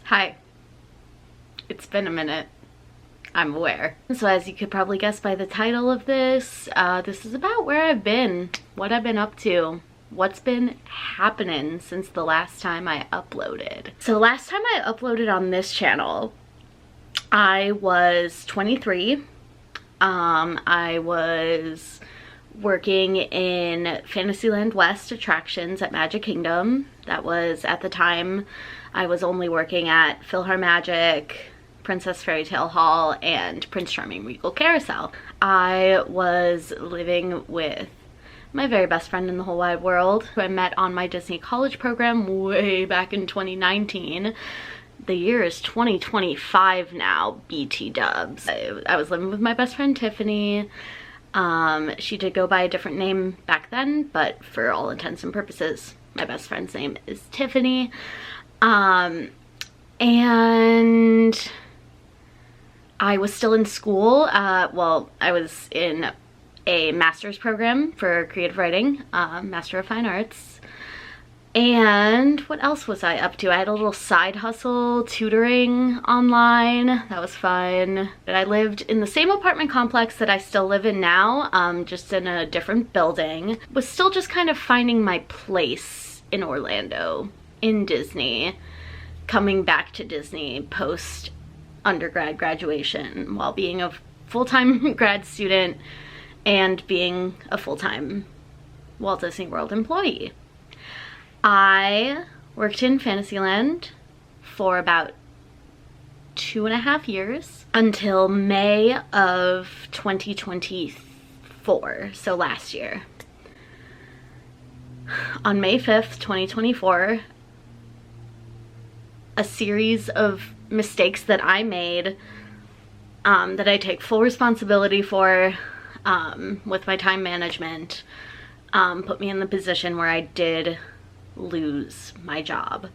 Hi. It's been a minute. I'm aware. So as you could probably guess by the title of this, this is about where I've been, what I've been up to, what's been happening since the last time I uploaded. So last time I uploaded on this channel, I was 23. I was working in Fantasyland West attractions at Magic Kingdom. That was, at the time, I was only working at PhilharMagic, Princess Fairy Tale Hall, and Prince Charming Regal Carousel. I was living with my very best friend in the whole wide world, who I met on my Disney college program way back in 2019. The year is 2025 now, BT dubs. I was living with my best friend Tiffany. She did go by a different name back then, but for all intents and purposes, my best friend's name is Tiffany. And I was still in school. Well, I was in a master's program for creative writing, Master of Fine Arts. And what else was I up to? I had a little side hustle, tutoring online. That was fun. But I lived in the same apartment complex that I still live in now, just in a different building. Was still just kind of finding my place in Orlando, in Disney, coming back to Disney post undergrad graduation while being a full-time grad student and being a full-time Walt Disney World employee. I worked in Fantasyland for about 2.5 years until May of 2024, so last year. On May 5th, 2024, a series of mistakes that I made, that I take full responsibility for, with my time management, put me in the position where I did lose my job.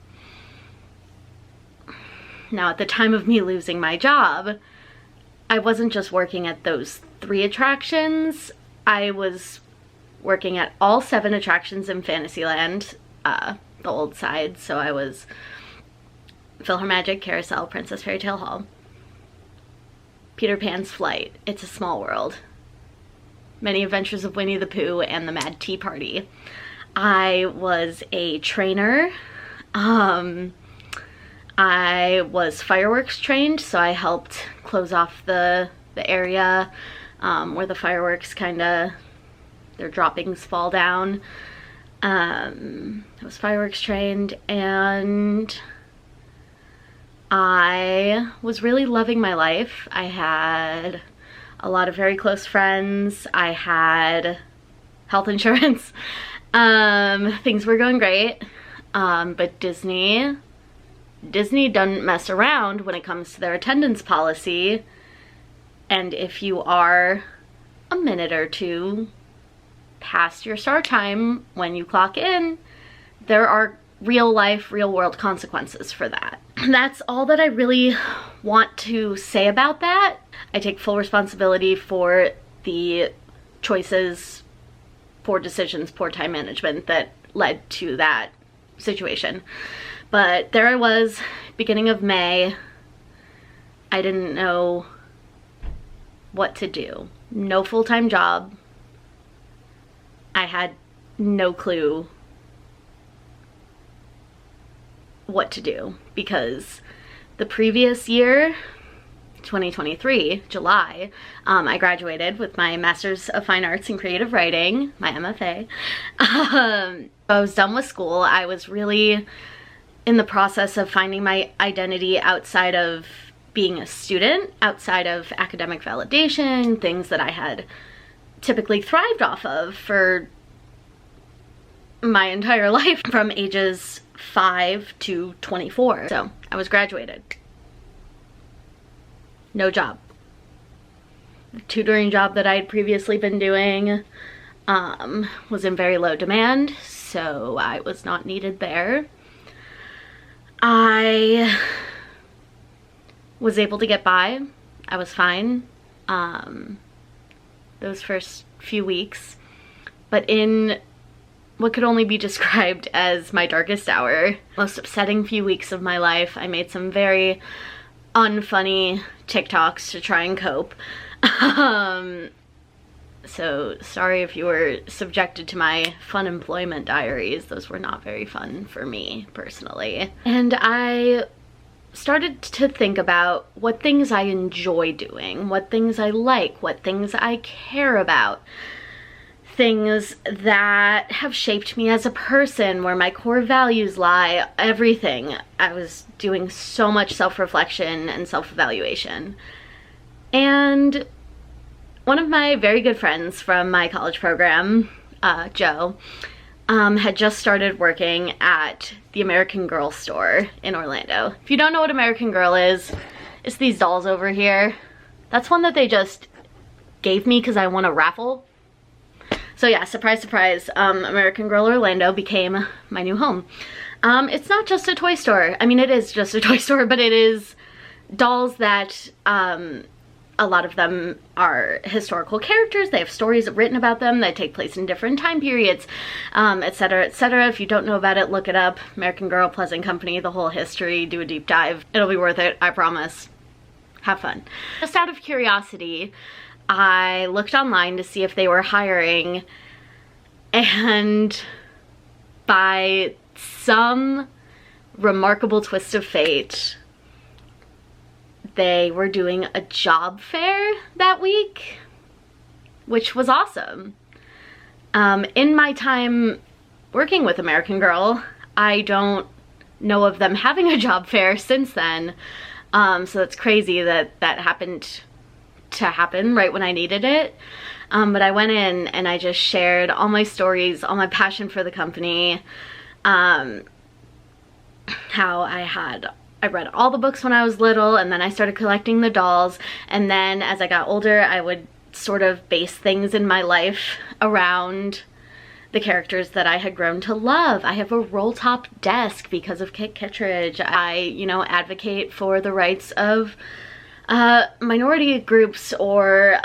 Now, at the time of me losing my job, I wasn't just working at those 3 attractions. I was working at all 7 attractions in Fantasyland, the old side. So I was PhilharMagic, Carousel, Princess Fairy Tale Hall, Peter Pan's Flight, It's a Small World, Many Adventures of Winnie the Pooh, and the Mad Tea Party. I was a trainer. I was fireworks trained, so I helped close off the area where the fireworks their droppings fall down. I was fireworks trained, and I was really loving my life. I had a lot of very close friends. I had health insurance. Things were going great, but Disney doesn't mess around when it comes to their attendance policy, and if you are a minute or 2 past your start time when you clock in, there are real life, real world consequences for that. That's all that I really want to say about that. I take full responsibility for the choices, poor decisions, poor time management that led to that situation. But there I was, beginning of May. I didn't know what to do. No full-time job. I had no clue what to do, because the previous year, 2023, July, I graduated with my Master's of Fine Arts in Creative Writing, my MFA. I was done with school. I was really in the process of finding my identity outside of being a student, outside of academic validation, things that I had typically thrived off of for my entire life from ages 5 to 24. So I was graduated. No job. The tutoring job that I had previously been doing was in very low demand, so I was not needed there. I was able to get by. I was fine those first few weeks. But in what could only be described as my darkest hour. Most upsetting few weeks of my life. I made some very unfunny TikToks to try and cope. So sorry if you were subjected to my fun employment diaries. Those were not very fun for me personally. And I started to think about what things I enjoy doing, what things I like, what things I care about, things that have shaped me as a person, where my core values lie, everything. I was doing so much self-reflection and self-evaluation. And one of my very good friends from my college program, Joe, had just started working at the American Girl store in Orlando. If you don't know what American Girl is, it's these dolls over here. That's one that they just gave me because I won a raffle. So yeah, surprise, surprise, American Girl Orlando became my new home. It's not just a toy store. I mean, it is just a toy store, but it is dolls that, a lot of them are historical characters. They have stories written about them that take place in different time periods, etc., etc. If you don't know about it, look it up. American Girl, Pleasant Company, the whole history, do a deep dive. It'll be worth it, I promise. Have fun. Just out of curiosity, I looked online to see if they were hiring, and by some remarkable twist of fate, they were doing a job fair that week, which was awesome. In my time working with American Girl, I don't know of them having a job fair since then. So it's crazy that that happened to happen right when I needed it. But I went in and I just shared all my stories, all my passion for the company, how I read all the books when I was little, and then I started collecting the dolls, and then as I got older I would sort of base things in my life around the characters that I had grown to love. I have a roll-top desk because of Kit Kittredge. I, you know, advocate for the rights of minority groups or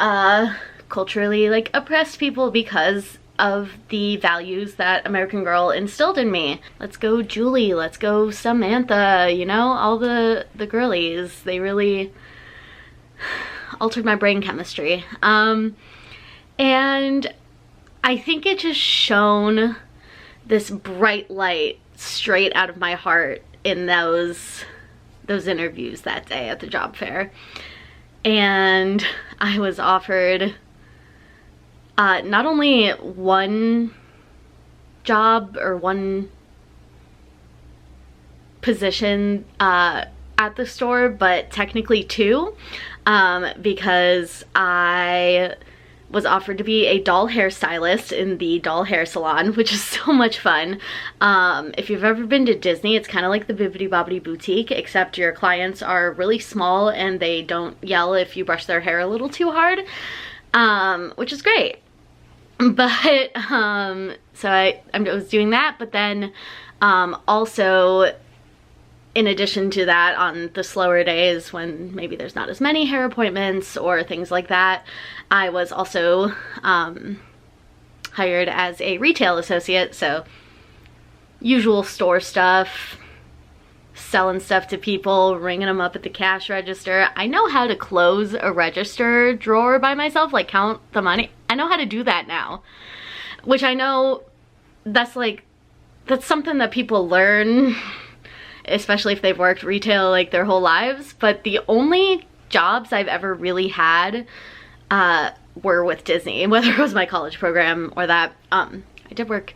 culturally like oppressed people because of the values that American Girl instilled in me. Let's go Julie, let's go Samantha, you know, all the girlies. They really altered my brain chemistry. And I think it just shone this bright light straight out of my heart in those interviews that day at the job fair. And I was offered not only one job or one position at the store, but technically two, because I was offered to be a doll hairstylist in the doll hair salon, which is so much fun. If you've ever been to Disney, it's kind of like the Bibbidi Bobbidi Boutique, except your clients are really small and they don't yell if you brush their hair a little too hard, which is great. But so I was doing that, but then also in addition to that, on the slower days when maybe there's not as many hair appointments or things like that, I was also hired as a retail associate, so usual store stuff, selling stuff to people, ringing them up at the cash register. I know how to close a register drawer by myself, like count the money. I know how to do that now, which I know that's something that people learn, especially if they've worked retail like their whole lives. But the only jobs I've ever really had were with Disney, whether it was my college program or that. I did work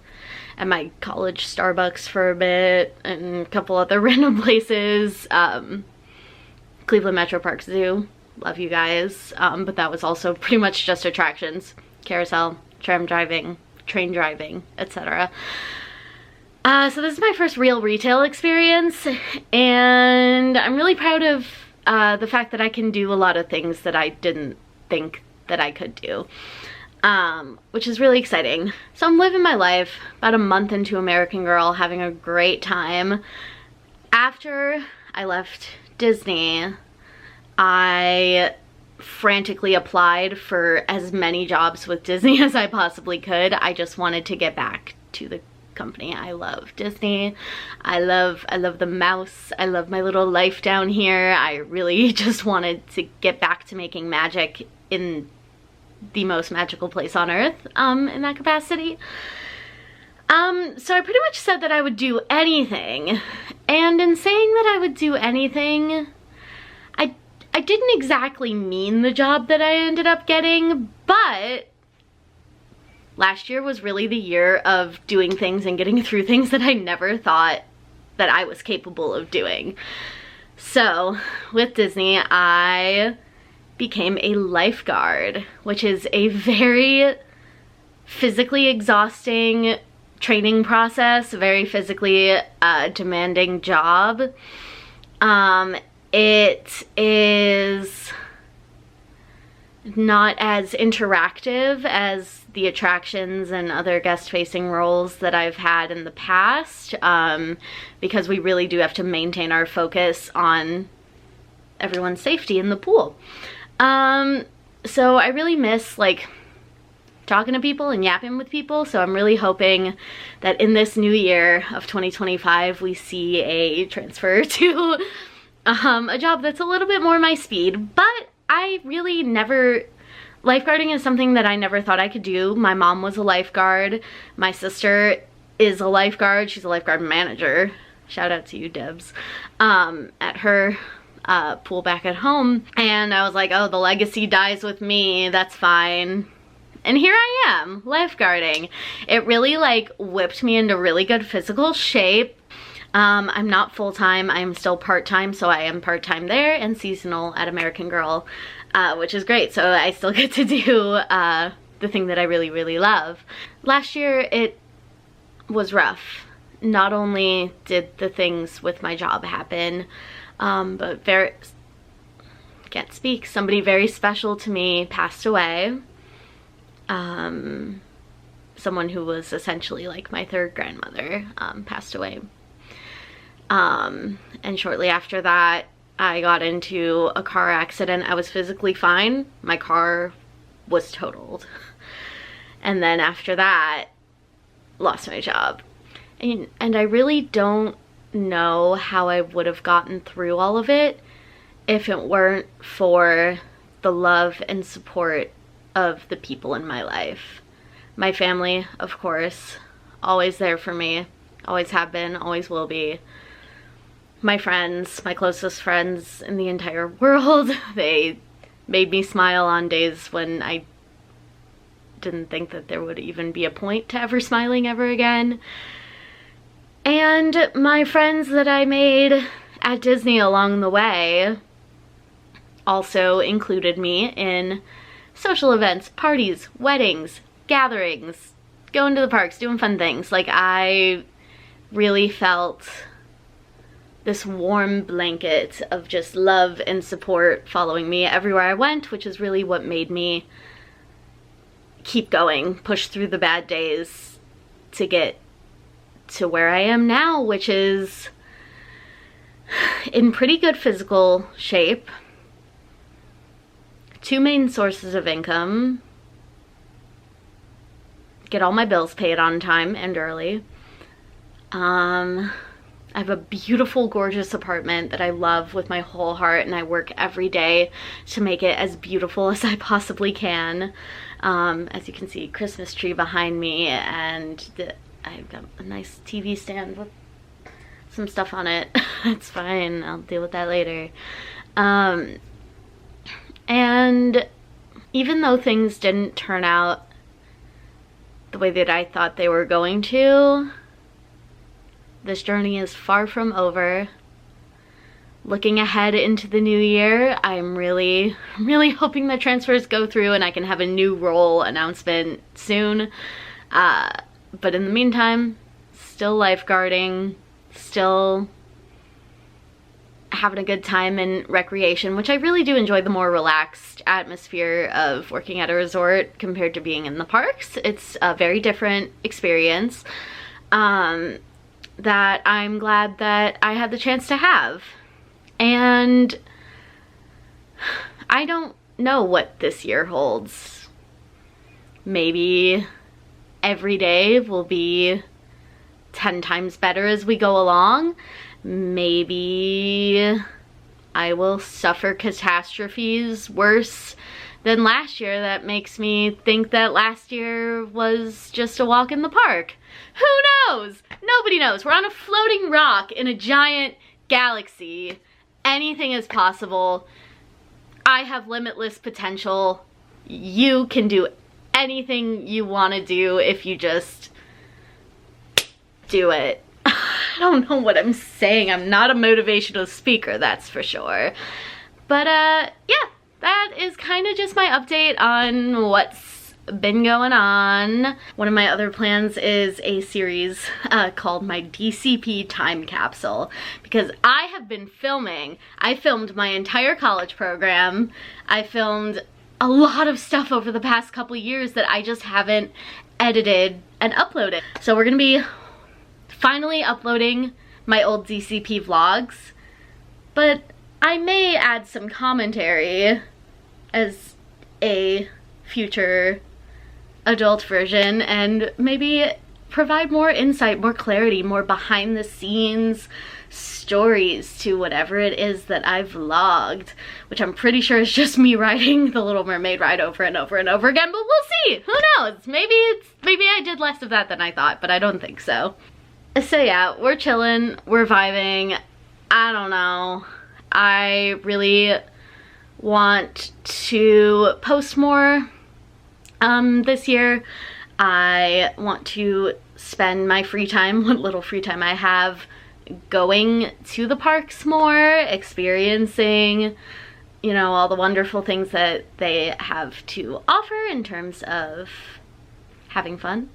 at my college Starbucks for a bit and a couple other random places. Cleveland Metro Park Zoo, love you guys. But that was also pretty much just attractions, carousel, tram driving, train driving, etc. So this is my first real retail experience, and I'm really proud of the fact that I can do a lot of things that I didn't think that I could do, which is really exciting. So I'm living my life, about a month into American Girl, having a great time. After I left Disney, I frantically applied for as many jobs with Disney as I possibly could. I just wanted to get back to the company. I love Disney. I love the mouse. I love my little life down here. I really just wanted to get back to making magic in the most magical place on earth, in that capacity. So I pretty much said that I would do anything, and in saying that I would do anything, I didn't exactly mean the job that I ended up getting, but last year was really the year of doing things and getting through things that I never thought that I was capable of doing. So with Disney, I became a lifeguard, which is a very physically exhausting training process, a very physically demanding job. It is not as interactive as the attractions and other guest-facing roles that I've had in the past, because we really do have to maintain our focus on everyone's safety in the pool. So I really miss like talking to people and yapping with people, so I'm really hoping that in this new year of 2025 we see a transfer to a job that's a little bit more my speed. But I really never, lifeguarding is something that I never thought I could do. My mom was a lifeguard. My sister is a lifeguard. She's a lifeguard manager. Shout out to you, Debs, at her pool back at home. And I was like, oh, the legacy dies with me. That's fine. And here I am, lifeguarding. It really like whipped me into really good physical shape. I'm not full-time, I'm still part-time, so I am part-time there and seasonal at American Girl, which is great. So I still get to do the thing that I really, really love. Last year it was rough. Not only did the things with my job happen, but can't speak, somebody very special to me passed away. Someone who was essentially like my third grandmother passed away. And shortly after that, I got into a car accident. I was physically fine. My car was totaled. And then after that, lost my job. And I really don't know how I would have gotten through all of it if it weren't for the love and support of the people in my life. My family, of course, always there for me, always have been, always will be. My friends, my closest friends in the entire world, they made me smile on days when I didn't think that there would even be a point to ever smiling ever again. And my friends that I made at Disney along the way also included me in social events, parties, weddings, gatherings, going to the parks, doing fun things. Like, I really felt this warm blanket of just love and support following me everywhere I went, which is really what made me keep going, push through the bad days to get to where I am now, which is in pretty good physical shape. 2 main sources of income, get all my bills paid on time and early. I have a beautiful, gorgeous apartment that I love with my whole heart, and I work every day to make it as beautiful as I possibly can. As you can see, Christmas tree behind me, and I've got a nice TV stand with some stuff on it. It's fine, I'll deal with that later. And even though things didn't turn out the way that I thought they were going to, this journey is far from over. Looking ahead into the new year, I'm really hoping that transfers go through and I can have a new role announcement soon. But in the meantime, still lifeguarding, still having a good time in recreation, which I really do enjoy the more relaxed atmosphere of working at a resort compared to being in the parks. It's a very different experience that I'm glad that I had the chance to have. And I don't know what this year holds. Maybe every day will be 10 times better as we go along. Maybe I will suffer catastrophes worse than last year that makes me think that last year was just a walk in the park. Who knows? Nobody knows. We're on a floating rock in a giant galaxy. Anything is possible. I have limitless potential. You can do anything you want to do if you just do it. I don't know what I'm saying. I'm not a motivational speaker, that's for sure. But yeah, that is kind of just my update on what's been going on. One of my other plans is a series called my DCP Time Capsule, because I have been filming. I filmed my entire college program. I filmed a lot of stuff over the past couple years that I just haven't edited and uploaded. So we're gonna be finally uploading my old DCP vlogs, but I may add some commentary as a future adult version and maybe provide more insight, more clarity, more behind the scenes stories to whatever it is that I vlogged, which I'm pretty sure is just me riding the Little Mermaid ride over and over and over again, but we'll see. Who knows? Maybe I did less of that than I thought, but I don't think so. So yeah, we're chilling, we're vibing. I don't know. I really want to post more this year. I want to spend my free time, what little free time I have, going to the parks more, experiencing, you know, all the wonderful things that they have to offer in terms of having fun.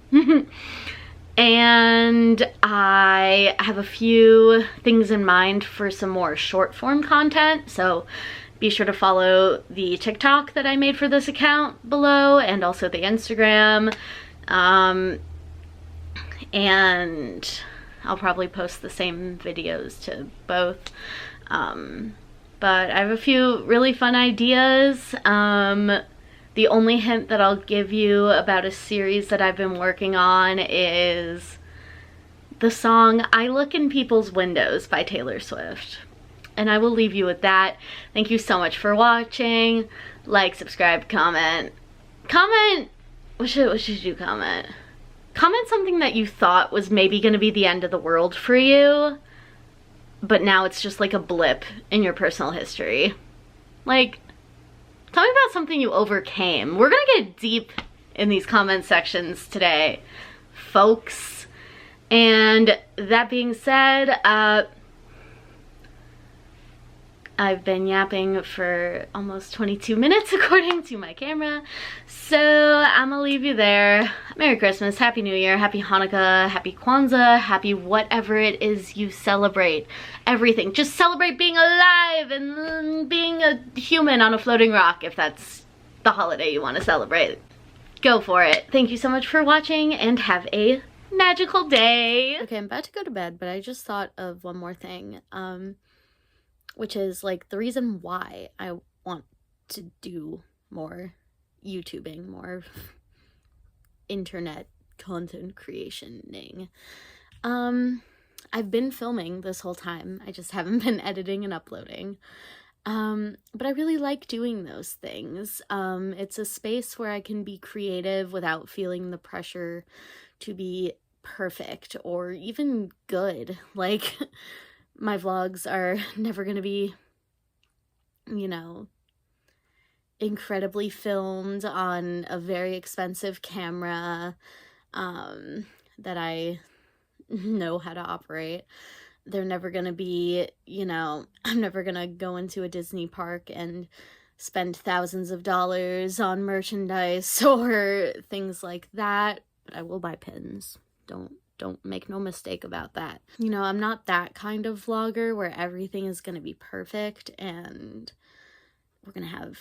And I have a few things in mind for some more short form content, so be sure to follow the TikTok that I made for this account below, and also the Instagram. And I'll probably post the same videos to both. But I have a few really fun ideas. The only hint that I'll give you about a series that I've been working on is the song I Look in People's Windows by Taylor Swift. And I will leave you with that. Thank you so much for watching. Like, subscribe, comment. Comment! What should you comment? Comment something that you thought was maybe gonna be the end of the world for you, but now it's just like a blip in your personal history. Like, tell me about something you overcame. We're gonna get deep in these comment sections today, folks. And that being said, I've been yapping for almost 22 minutes according to my camera, so I'm gonna leave you there. Merry Christmas, Happy New Year, Happy Hanukkah, Happy Kwanzaa, happy whatever it is you celebrate. Everything. Just celebrate being alive and being a human on a floating rock, if that's the holiday you want to celebrate. Go for it. Thank you so much for watching and have a magical day. Okay, I'm about to go to bed, but I just thought of one more thing. Which is like the reason why I want to do more YouTubing, more internet content creationing. I've been filming this whole time. I just haven't been editing and uploading. But I really like doing those things. It's a space where I can be creative without feeling the pressure to be perfect or even good. Like, my vlogs are never gonna be, you know, incredibly filmed on a very expensive camera that I know how to operate. They're never gonna be, you know, I'm never gonna go into a Disney park and spend thousands of dollars on merchandise or things like that, but I will buy pins. Don't make no mistake about that. You know, I'm not that kind of vlogger where everything is gonna be perfect and we're gonna have,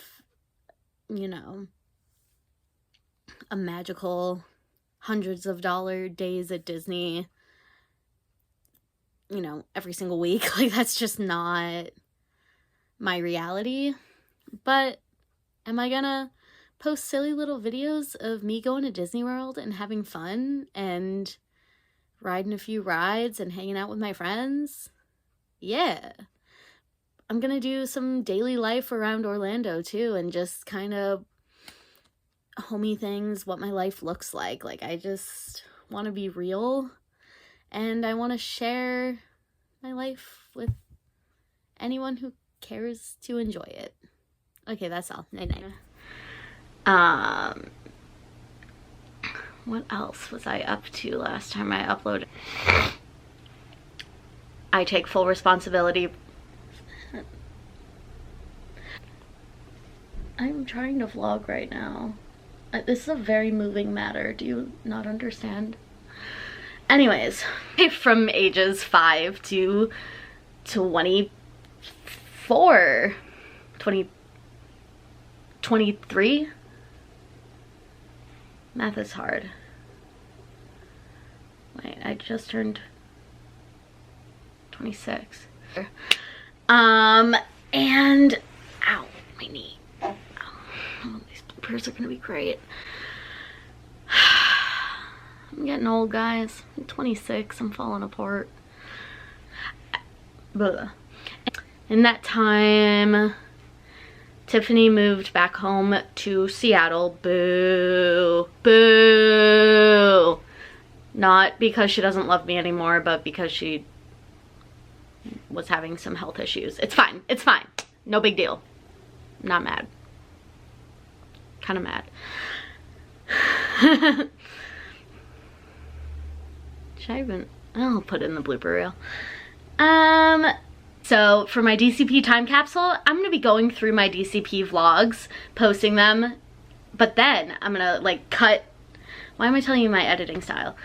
you know, a magical hundreds of dollar days at Disney, you know, every single week. Like, that's just not my reality. But am I gonna post silly little videos of me going to Disney World and having fun and riding a few rides and hanging out with my friends. Yeah. I'm gonna do some daily life around Orlando too, and just kind of homey things, what my life looks like. Like, I just want to be real, and I want to share my life with anyone who cares to enjoy it. Okay, that's all. Night night. What else was I up to last time I uploaded? I take full responsibility. I'm trying to vlog right now. This is a very moving matter. Do you not understand? Anyways, from ages 5 to 24, 23? Math is hard. Wait, I just turned 26. And, ow, my knee. Oh, these bloopers are gonna be great. I'm getting old, guys. I'm 26, I'm falling apart. Blah. In that time, Tiffany moved back home to Seattle. Boo. Boo. Not because she doesn't love me anymore, but because she was having some health issues. It's fine. It's fine. No big deal. Not mad. Kind of mad. Should I even... I'll put it in the blooper reel. So for my DCP time capsule, I'm gonna be going through my DCP vlogs, posting them, but then I'm gonna like cut... Why am I telling you my editing style?